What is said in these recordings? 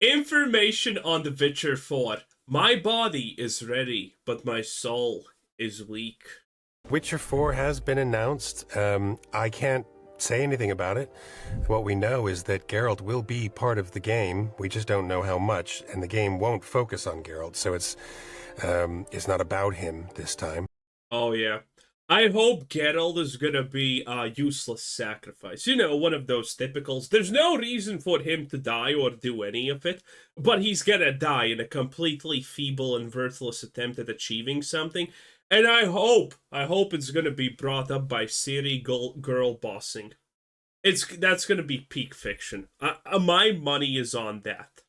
Information on The Witcher 4. My body is ready, but my soul is weak. Witcher 4 has been announced. I can't say anything about it. What we know is that Geralt will be part of the game. We just don't know how much, and the game won't focus on Geralt, so it's not about him this time. Oh, yeah. I hope Geralt is gonna be a useless sacrifice. You know, one of those typicals. There's no reason for him to die or do any of it, but he's gonna die in a completely feeble and worthless attempt at achieving something. And I hope it's gonna be brought up by Ciri girl bossing. That's gonna be peak fiction. My money is on that.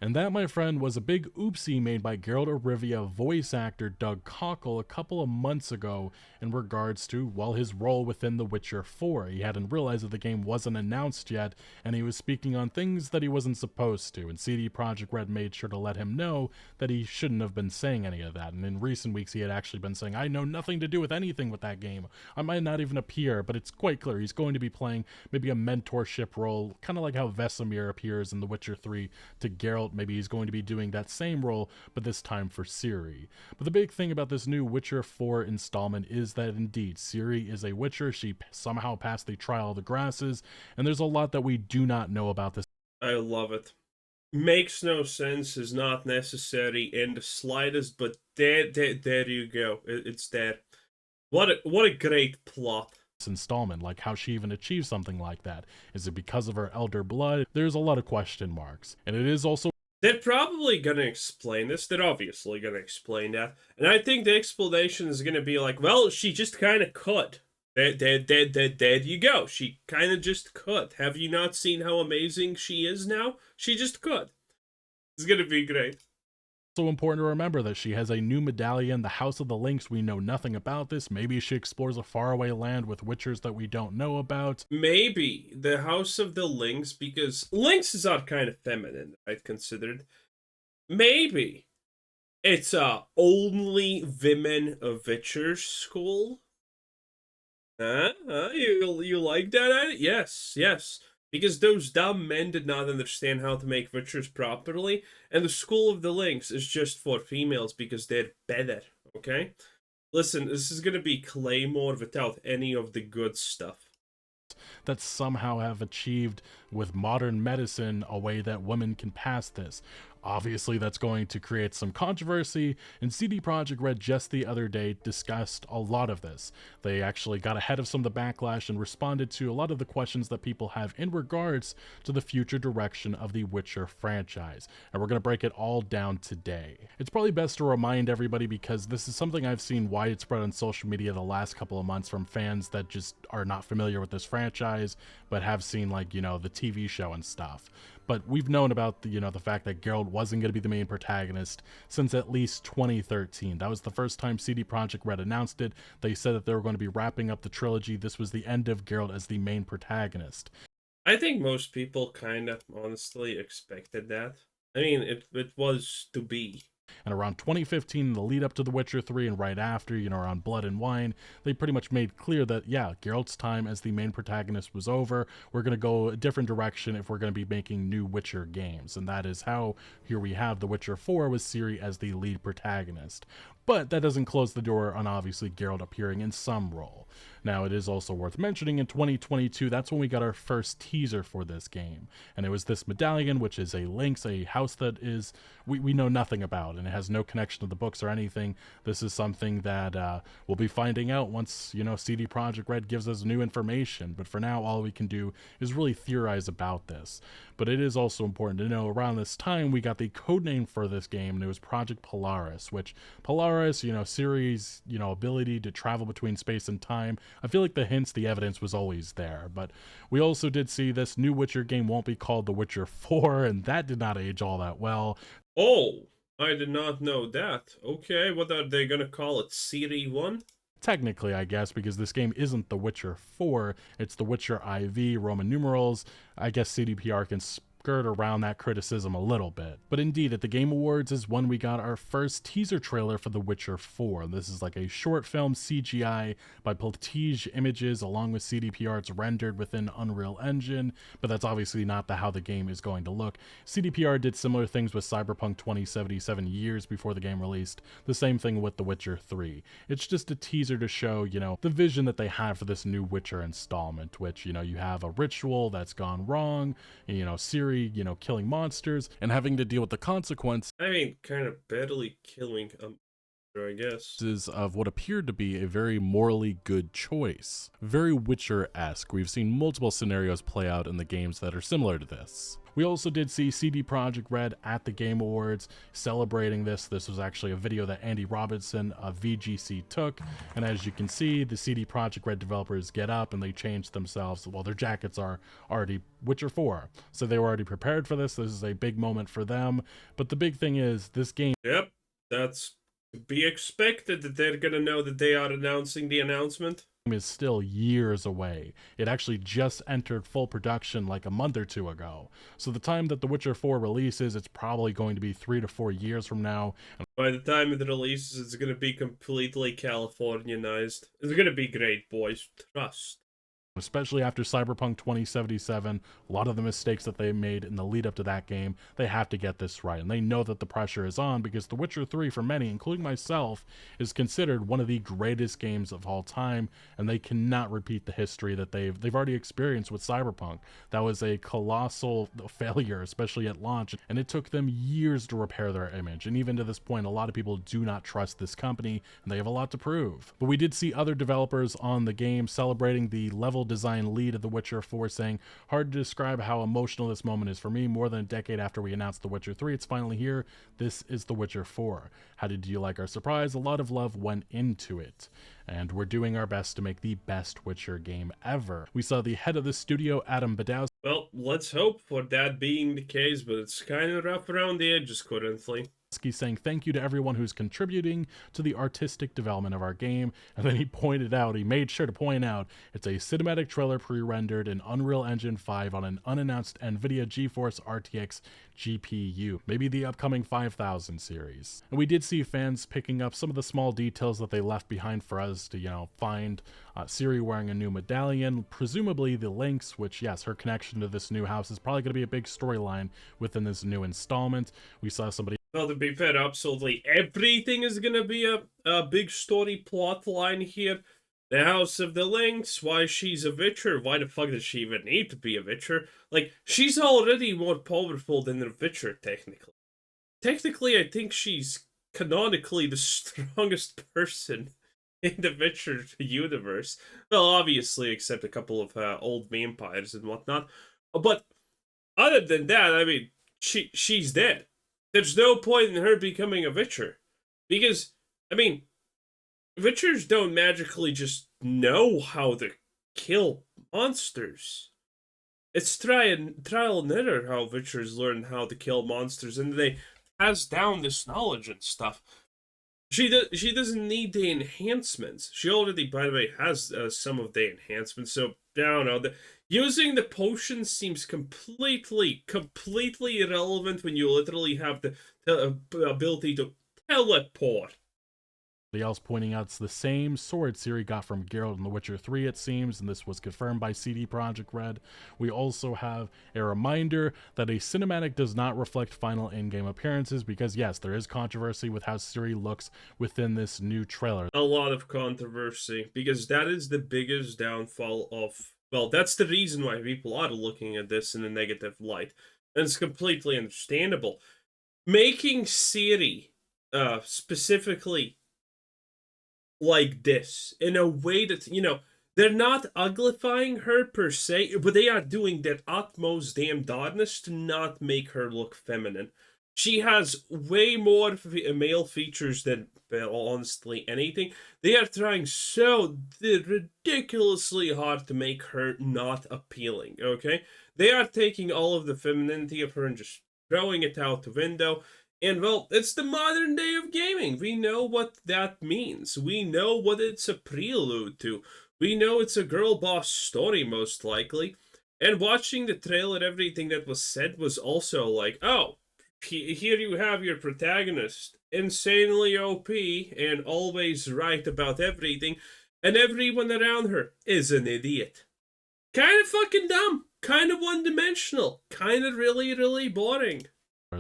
And that, my friend, was a big oopsie made by Geralt of Rivia voice actor Doug Cockle a couple of months ago in regards to, well, his role within The Witcher 4. He hadn't realized that the game wasn't announced yet, and he was speaking on things that he wasn't supposed to, and CD Projekt Red made sure to let him know that he shouldn't have been saying any of that. And in recent weeks, he had actually been saying, I know nothing to do with anything with that game. I might not even appear, but it's quite clear he's going to be playing maybe a mentorship role, kind of like how Vesemir appears in The Witcher 3 to Geralt. Maybe he's going to be doing that same role, but this time for Ciri. But the big thing about this new Witcher 4 installment is that indeed, Ciri is a Witcher. She somehow passed the Trial of the Grasses, and there's a lot that we do not know about this. I love it. Makes no sense, is not necessary in the slightest, but there you go. It's there. What a great plot. Installment, like how she even achieved something like that. Is it because of her elder blood? There's a lot of question marks, and it is also They're probably gonna explain this. They're obviously gonna explain that. And I think the explanation is gonna be like, well, she just kind of could. There you go. She kind of just could. Have you not seen how amazing she is now? She just could. It's gonna be great. so important to remember that she has a new medallion, the House of the Lynx. We know nothing about this. Maybe she explores a faraway land with witchers that we don't know about. Maybe the House of the Lynx, because lynxes are kind of feminine, I'd considered. Maybe it's only women of Witcher school. You like that idea? Yes, yes. Because those dumb men did not understand how to make Witchers properly, and the School of the Lynx is just for females because they're better, okay? Listen, this is gonna be Claymore without any of the good stuff. That somehow have achieved with modern medicine a way that women can pass this. Obviously, that's going to create some controversy, and CD Projekt Red just the other day discussed a lot of this. They actually got ahead of some of the backlash and responded to a lot of the questions that people have in regards to the future direction of the Witcher franchise, and we're going to break it all down today. It's probably best to remind everybody, because this is something I've seen widespread on social media the last couple of months from fans that just are not familiar with this franchise, but have seen, like, you know, the TV show and stuff. But we've known about the, the fact that Geralt wasn't going to be the main protagonist since at least 2013. That was the first time CD Projekt Red announced it. They said that they were going to be wrapping up the trilogy. This was the end of Geralt as the main protagonist. I think most people kind of honestly expected that. I mean, it was to be. And around 2015, the lead up to The Witcher 3 and right after, around Blood and Wine, they pretty much made clear that, yeah, Geralt's time as the main protagonist was over. We're going to go a different direction if we're going to be making new Witcher games. And that is how here we have The Witcher 4 with Ciri as the lead protagonist. But that doesn't close the door on obviously Geralt appearing in some role. Now, it is also worth mentioning in 2022, that's when we got our first teaser for this game. And it was this medallion, which is a lynx, a house that is we know nothing about, and it has no connection to the books or anything. This is something that we'll be finding out once, CD Projekt Red gives us new information. But for now, all we can do is really theorize about this. But it is also important to know around this time, we got the codename for this game, and it was Project Polaris, which Polaris, Ciri's, ability to travel between space and time. I feel like the evidence was always there. But we also did see this new Witcher game won't be called The Witcher 4, and that did not age all that well. Oh, I did not know that. Okay, what are they gonna call it? Ciri 1? Technically, I guess, because this game isn't The Witcher 4, it's The Witcher IV, Roman numerals. I guess CDPR can skirt around that criticism a little bit. But But indeed, at the Game Awards is when we got our first teaser trailer for The Witcher 4. This is like a short film CGI by Platige Images along with CDPR. It's rendered within Unreal Engine, but that's obviously not how the game is going to look. CDPR did similar things with Cyberpunk 2077 years before the game released. The same thing with The Witcher 3. It's just a teaser to show, the vision that they have for this new Witcher installment, which, you have a ritual that's gone wrong, Ciri, killing monsters and having to deal with the consequence. I mean, kind of badly killing I guess. Is of what appeared to be a very morally good choice. Very Witcher-esque. We've seen multiple scenarios play out in the games that are similar to this. We also did see CD Projekt Red at the Game Awards celebrating this. This was actually a video that Andy Robinson of VGC took. And as you can see, the CD Projekt Red developers get up and they change themselves. Well, their jackets are already Witcher 4. So they were already prepared for this. This is a big moment for them. But the big thing is this game... Yep, that's to be expected that they're gonna know that they are announcing the announcement. Is still years away. It actually just entered full production like a month or two ago. So the time that The Witcher 4 releases, it's probably going to be 3 to 4 years from now. By the time it releases, it's going to be completely Californianized. It's going to be great, boys. Trust. Especially after Cyberpunk 2077, a lot of the mistakes that they made in the lead up to that game, they have to get this right. And they know that the pressure is on because The Witcher 3, for many, including myself, is considered one of the greatest games of all time, and they cannot repeat the history that they've already experienced with Cyberpunk. That was a colossal failure, especially at launch, and it took them years to repair their image. And even to this point, a lot of people do not trust this company, and they have a lot to prove. But we did see other developers on the game celebrating the level design lead of The Witcher 4, saying, "Hard to describe how emotional this moment is for me. More than a decade after we announced The Witcher 3, it's finally here. This is The Witcher 4. How did you like our surprise? A lot of love went into it, and we're doing our best to make the best Witcher game ever." We saw the head of the studio, Adam Badowski. Well, let's hope for that being the case, but it's kind of rough around the edges currently. Saying thank you to everyone who's contributing to the artistic development of our game. And then he made sure to point out, it's a cinematic trailer pre-rendered in Unreal Engine 5 on an unannounced NVIDIA GeForce RTX GPU, maybe the upcoming 5000 series. And we did see fans picking up some of the small details that they left behind for us to, find Ciri wearing a new medallion, presumably the links, which, yes, her connection to this new house is probably going to be a big storyline within this new installment. We saw somebody... Well, to be fair, absolutely everything is gonna be a big story plot line here. The House of the Lynx, why she's a Witcher, why the fuck does she even need to be a Witcher? Like, she's already more powerful than the Witcher, technically. Technically, I think she's canonically the strongest person in the Witcher universe. Well, obviously, except a couple of old vampires and whatnot. But other than that, I mean, she's dead. There's no point in her becoming a Witcher. Because, I mean, Witchers don't magically just know how to kill monsters. It's trial and error how Witchers learn how to kill monsters, and they pass down this knowledge and stuff. She doesn't need the enhancements. She already, by the way, has some of the enhancements, so I don't know. Using the potions seems completely irrelevant when you literally have the ability to teleport. Else pointing out it's the same sword Ciri got from Geralt in The Witcher 3, it seems, and this was confirmed by CD Projekt Red. We also have a reminder that a cinematic does not reflect final in-game appearances because, yes, there is controversy with how Ciri looks within this new trailer. A lot of controversy, because that is the biggest downfall of... Well, that's the reason why people are looking at this in a negative light, and it's completely understandable. Making Ciri, specifically like this, in a way that, they're not uglifying her per se, but they are doing their utmost damn darkness to not make her look feminine. She has way more male features than, well, honestly, anything. They are trying so ridiculously hard to make her not appealing, okay? They are taking all of the femininity of her and just throwing it out the window. And, well, it's the modern day of gaming. We know what that means. We know what it's a prelude to. We know it's a girl boss story, most likely. And watching the trailer, everything that was said was also like, oh, here you have your protagonist, insanely OP and always right about everything, and everyone around her is an idiot. Kind of fucking dumb, kind of one-dimensional, kind of really, really boring.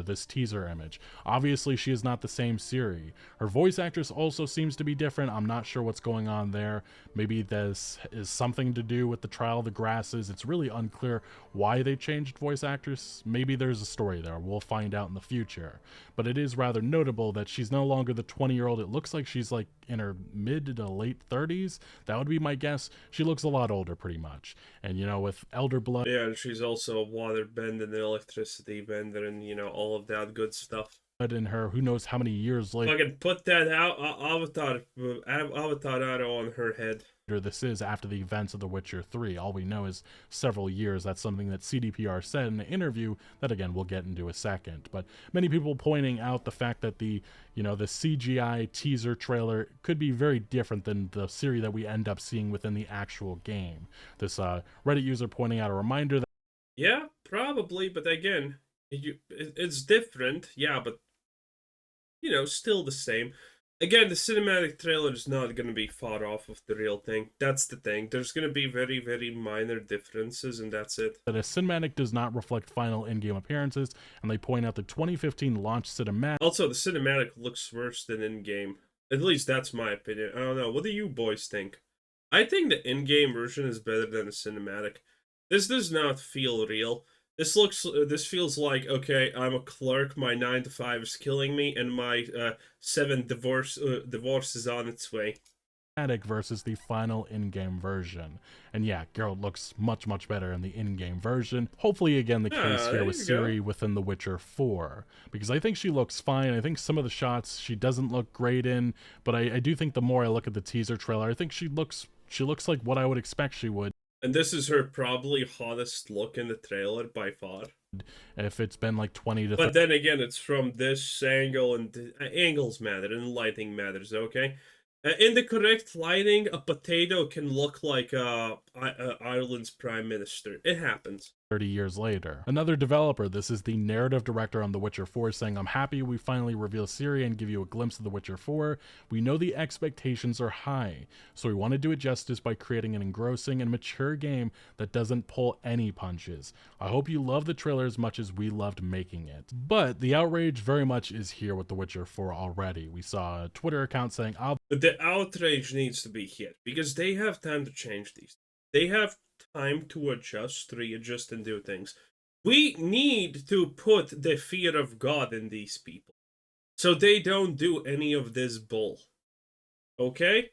This teaser image. Obviously, she is not the same Ciri. Her voice actress also seems to be different. I'm not sure what's going on there. Maybe this is something to do with the Trial of the Grasses. It's really unclear why they changed voice actress. Maybe there's a story there. We'll find out in the future. But it is rather notable that she's no longer the 20-year-old. It looks like she's like in her mid to late 30s. That would be my guess. She looks a lot older, pretty much. And, you know, with elder blood. Yeah, and she's also a water bender and an electricity bender and, you know, all of that good stuff. In her, who knows how many years later. Fucking put that avatar on her head. This is after the events of The Witcher 3. All we know is several years. That's something that CDPR said in an interview that, again, we'll get into a second. But many people pointing out the fact that the CGI teaser trailer could be very different than the Ciri that we end up seeing within the actual game. This Reddit user pointing out a reminder that... Yeah, probably, but again, it's different. Yeah, but, you know, still the same. Again, the cinematic trailer is not going to be far off of the real thing. That's the thing. There's going to be very, very minor differences, and that's it. That a cinematic does not reflect final in-game appearances, and they point out the 2015 launch cinematic. Also, the cinematic looks worse than in-game. At least that's my opinion. I don't know. What do you boys think? I think the in-game version is better than the cinematic. This does not feel real. This feels like, okay, I'm a clerk, my 9 to 5 is killing me, and my 7 divorce is on its way. Versus the final in-game version. And yeah, Geralt looks much, much better in the in-game version. Hopefully, again, the case here with Ciri within The Witcher 4. Because I think she looks fine. I think some of the shots she doesn't look great in, but I do think the more I look at the teaser trailer, I think she looks like what I would expect she would. And this is her probably hottest look in the trailer by far. If it's been like 20 to... But then again, it's from this angle, and angles matter, and lighting matters, okay? In the correct lighting, a potato can look like Ireland's prime minister. It happens. 30 years later. Another developer, this is the narrative director on The Witcher 4, saying, "I'm happy we finally reveal Ciri and give you a glimpse of The Witcher 4. We know the expectations are high, so we want to do it justice by creating an engrossing and mature game that doesn't pull any punches. I hope you love the trailer as much as we loved making it." But the outrage very much is here with The Witcher 4 already. We saw a Twitter account saying, But the outrage needs to be hit, because they have time to change these. They have time to adjust, readjust, and do things. We need to put the fear of God in these people, so they don't do any of this bull. Okay?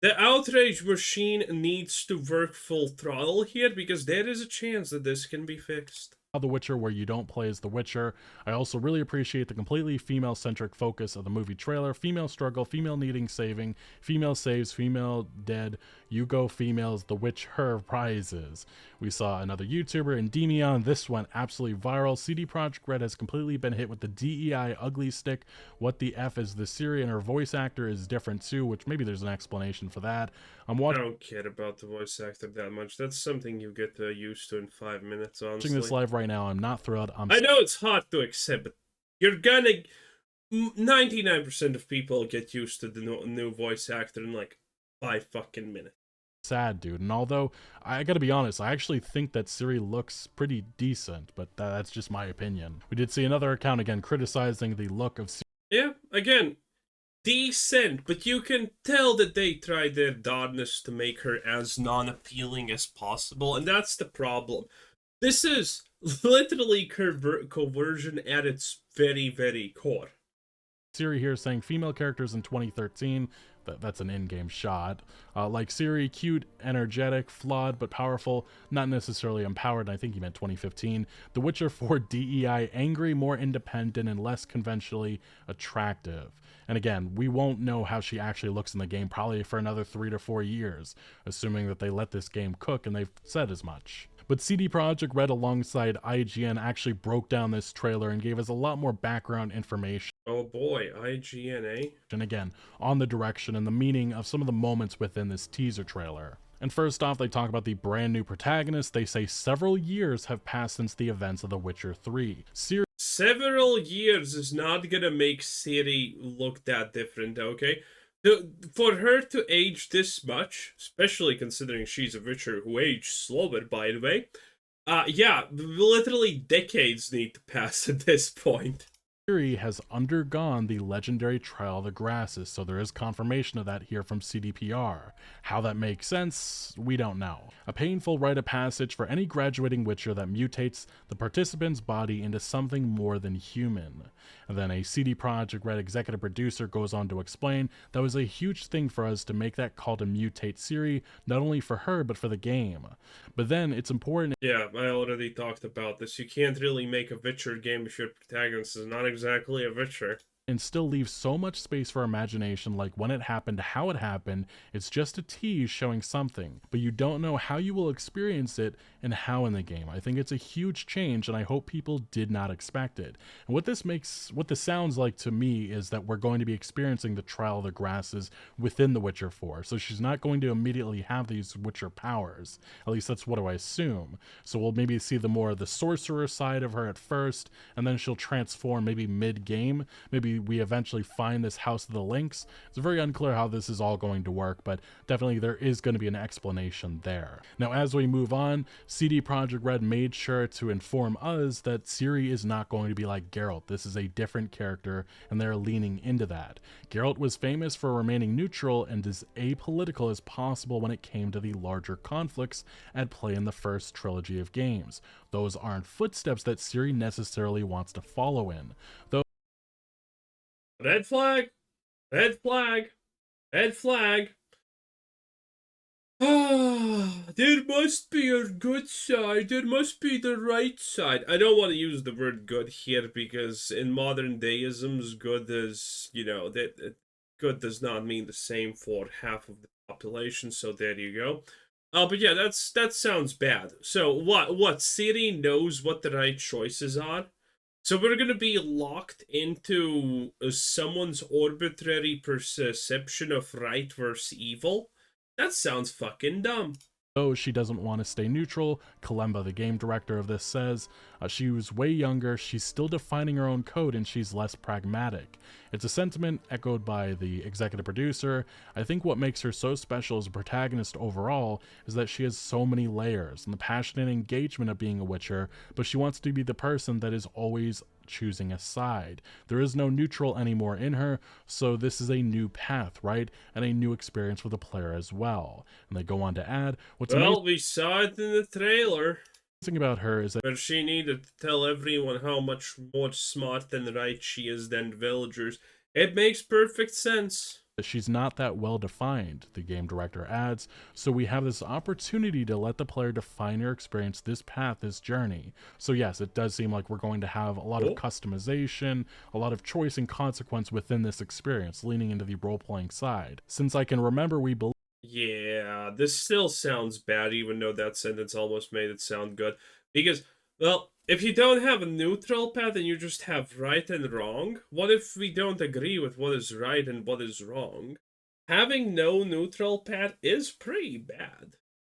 The outrage machine needs to work full throttle here, because there is a chance that this can be fixed. The Witcher, where you don't play as the Witcher. I also really appreciate the completely female-centric focus of the movie trailer. Female struggle, female needing saving, female saves, female dead, you go females, the witch her prizes. We saw another YouTuber, Endymion. This went absolutely viral. CD Projekt Red has completely been hit with the DEI ugly stick. What the F is the Ciri, and her voice actor is different too, which maybe there's an explanation for that. I don't care about the voice actor that much. That's something you get used to in 5 minutes, honestly. Watching this live right now, I'm not thrilled. I know it's hard to accept, but you're gonna... 99% of people get used to the new voice actor in like 5 fucking minutes. Sad, dude. And although I gotta be honest, I actually think that Ciri looks pretty decent, but that's just my opinion. We did see another account again criticizing the look of Ciri. Yeah, again, decent, but you can tell that they tried their darndest to make her as non-appealing as possible, and that's the problem. This is literally coercion at its very, very core. Ciri here saying female characters in 2013. That's an in-game shot. Like Ciri, cute, energetic, flawed, but powerful, not necessarily empowered. I think he meant 2015. The Witcher 4 DEI, angry, more independent, and less conventionally attractive. And again, we won't know how she actually looks in the game probably for another 3 to 4 years, assuming that they let this game cook, and they've said as much. But CD Projekt Red alongside IGN actually broke down this trailer and gave us a lot more background information. Oh boy, IGN, eh? And again, on the direction and the meaning of some of the moments within this teaser trailer. And first off, they talk about the brand new protagonist. They say several years have passed since the events of The Witcher 3. Ciri Several years is not gonna make Ciri look that different, okay? For her to age this much, especially considering she's a Witcher who aged slower, by the way, yeah, literally decades need to pass at this point. Ciri has undergone the legendary trial of the grasses, so there is confirmation of that here from CDPR. How that makes sense, we don't know. A painful rite of passage for any graduating Witcher that mutates the participant's body into something more than human. And then a CD Projekt Red executive producer goes on to explain that was a huge thing for us to make that call to mutate Ciri, not only for her, but for the game. But then it's important. Yeah, I already talked about this. You can't really make a Witcher game if your protagonist is not exactly a Witcher. And still leave so much space for imagination, like when it happened, how it happened. It's just a tease showing something, but you don't know how you will experience it and how in the game. I think it's a huge change, and I hope people did not expect it. And what this sounds like to me is that we're going to be experiencing the trial of the grasses within The Witcher 4. So she's not going to immediately have these Witcher powers. At least that's what I assume. So we'll maybe see the more of the sorcerer side of her at first, and then she'll transform maybe mid-game. Maybe we eventually find this House of the Lynx. It's very unclear how this is all going to work, but definitely there is going to be an explanation there. Now, as we move on, CD Projekt Red made sure to inform us that Ciri is not going to be like Geralt. This is a different character, and they're leaning into that. Geralt was famous for remaining neutral and as apolitical as possible when it came to the larger conflicts at play in the first trilogy of games. Those aren't footsteps that Ciri necessarily wants to follow in, though. Red flag! Red flag! Red flag! There must be a good side. There must be the right side. I don't want to use the word good here because in modern deisms, good is, that good does not mean the same for half of the population, so there you go. But yeah, that sounds bad. So what Ciri knows what the right choices are? So we're going to be locked into someone's arbitrary perception of right versus evil? That sounds fucking dumb. Though she doesn't want to stay neutral, Kalemba, the game director of this, says she was way younger, she's still defining her own code, and she's less pragmatic. It's a sentiment echoed by the executive producer. I think what makes her so special as a protagonist overall is that she has so many layers and the passionate engagement of being a Witcher, but she wants to be the person that is always choosing a side. There is no neutral anymore in her, so this is a new path, right? And a new experience for the player as well. And they go on to add, we saw it in the trailer. Thing about her is that but she needed to tell everyone how much more smart and right she is than the villagers. It makes perfect sense. She's not that well defined, the game director adds, so we have this opportunity to let the player define or experience this path, this journey. So yes, it does seem like we're going to have a lot of customization, a lot of choice and consequence within this experience, leaning into the role-playing side. Since I can remember, we believe. Yeah, this still sounds bad, even though that sentence almost made it sound good. Because, well, if you don't have a neutral path and you just have right and wrong, what if we don't agree with what is right and what is wrong? Having no neutral path is pretty bad.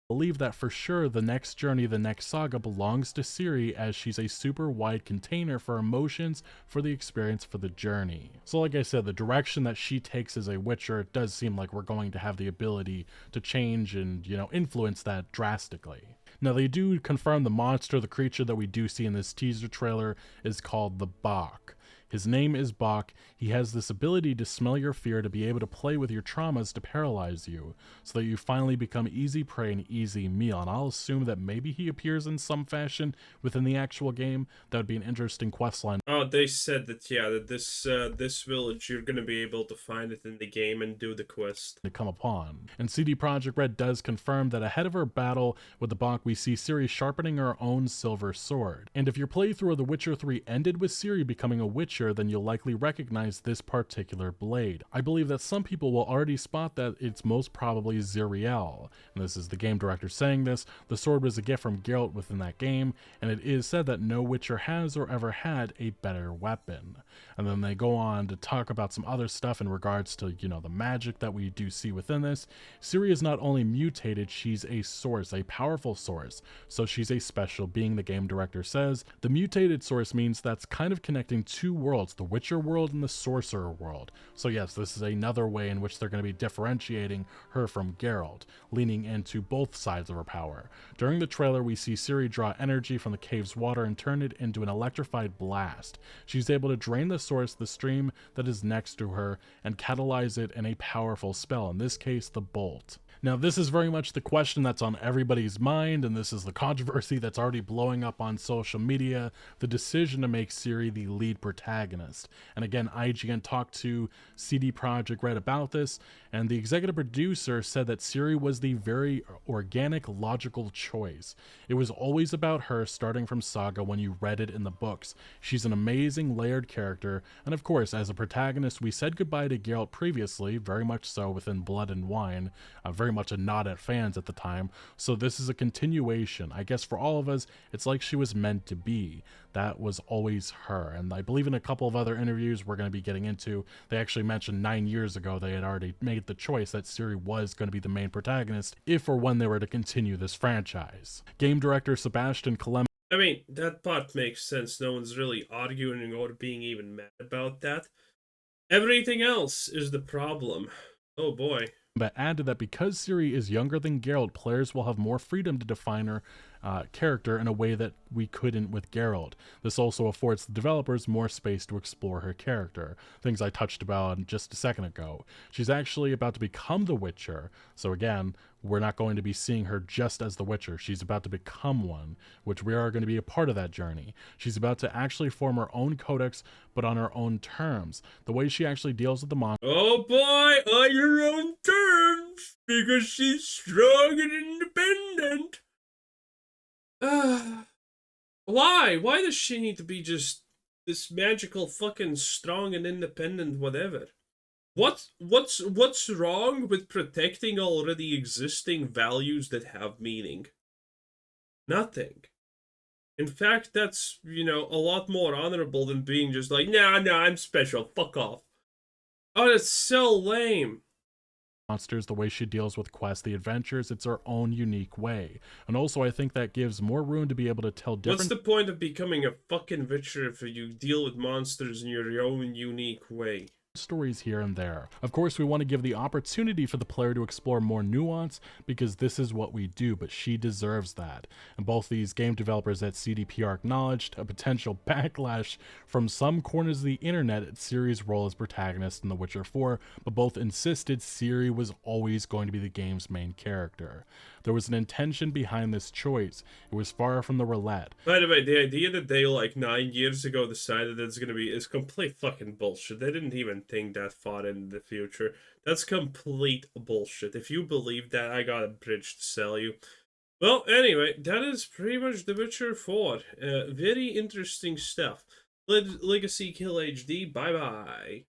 Believe that for sure the next journey, the next saga belongs to Ciri, as she's a super wide container for emotions, for the experience, for the journey. So like I said, the direction that she takes as a Witcher, it does seem like we're going to have the ability to change and, influence that drastically. Now they do confirm the monster, the creature that we do see in this teaser trailer is called the Bach. His name is Bach. He has this ability to smell your fear, to be able to play with your traumas, to paralyze you, so that you finally become easy prey and easy meal. And I'll assume that maybe he appears in some fashion within the actual game. That would be an interesting questline. Oh, they said that, yeah, that this village, you're going to be able to find it in the game and do the quest. To come upon. And CD Projekt Red does confirm that ahead of her battle with the Bach, we see Ciri sharpening her own silver sword. And if your playthrough of The Witcher 3 ended with Ciri becoming a witcher, Witcher, then you'll likely recognize this particular blade. I believe that some people will already spot that it's most probably Ziriel, and this is the game director saying this. The sword was a gift from Geralt within that game, and it is said that no Witcher has or ever had a better weapon. And then they go on to talk about some other stuff in regards to, you know, the magic that we do see within this. Ciri is not only mutated, she's a source, a powerful source, so she's a special being, the game director says. The mutated source means that's kind of connecting two worlds, the Witcher world and the Sorcerer world. So yes, this is another way in which they're going to be differentiating her from Geralt, leaning into both sides of her power. During the trailer, we see Ciri draw energy from the cave's water and turn it into an electrified blast. She's able to drain the source, the stream that is next to her, and catalyze it in a powerful spell, in this case, the Bolt. Now, this is very much the question that's on everybody's mind, and this is the controversy that's already blowing up on social media, the decision to make Ciri the lead protagonist. And again, IGN talked to CD Projekt Red about this, and the executive producer said that Ciri was the very organic, logical choice. It was always about her, starting from Saga when you read it in the books. She's an amazing, layered character, and of course, as a protagonist, we said goodbye to Geralt previously, very much so within Blood and Wine, very much a nod at fans at the time, so this is a continuation. I guess for all of us, it's like she was meant to be. That was always her, and I believe in a couple of other interviews we're going to be getting into, they actually mentioned 9 years ago they had already made the choice that Ciri was going to be the main protagonist if or when they were to continue this franchise. Game director Sebastian Clem. I mean, that part makes sense. No one's really arguing or being even mad about that. Everything else is the problem. Oh boy. But added that because Ciri is younger than Geralt, players will have more freedom to define her character in a way that we couldn't with Geralt. This also affords the developers more space to explore her character, things I touched about just a second ago. She's actually about to become the Witcher, so again, we're not going to be seeing her just as the Witcher. She's about to become one, which we are going to be a part of that journey. She's about to actually form her own codex, but on her own terms. The way she actually deals with the monster. Oh boy, on your own terms, because she's strong and independent. Why? Why does she need to be just this magical fucking strong and independent whatever? What's wrong with protecting already existing values that have meaning? Nothing. In fact, that's, you know, a lot more honorable than being just like, nah, I'm special, fuck off. Oh, that's so lame. Monsters, the way she deals with quests, the adventures, it's her own unique way. And also I think that gives more room to be able to tell different— What's the point of becoming a fucking Witcher if you deal with monsters in your own unique way? stories here and there. Of course, we want to give the opportunity for the player to explore more nuance because this is what we do, but she deserves that. And both these game developers at CDPR acknowledged a potential backlash from some corners of the internet at Ciri's role as protagonist in The Witcher 4, but both insisted Ciri was always going to be the game's main character. There was an intention behind this choice. It was far from the roulette. By the way, the idea that they, like, 9 years ago decided it's gonna be is complete fucking bullshit. They didn't even think that far in the future. That's complete bullshit. If you believe that, I got a bridge to sell you. Well, anyway, that is pretty much The Witcher 4. Very interesting stuff. Legacy Kill HD, bye-bye.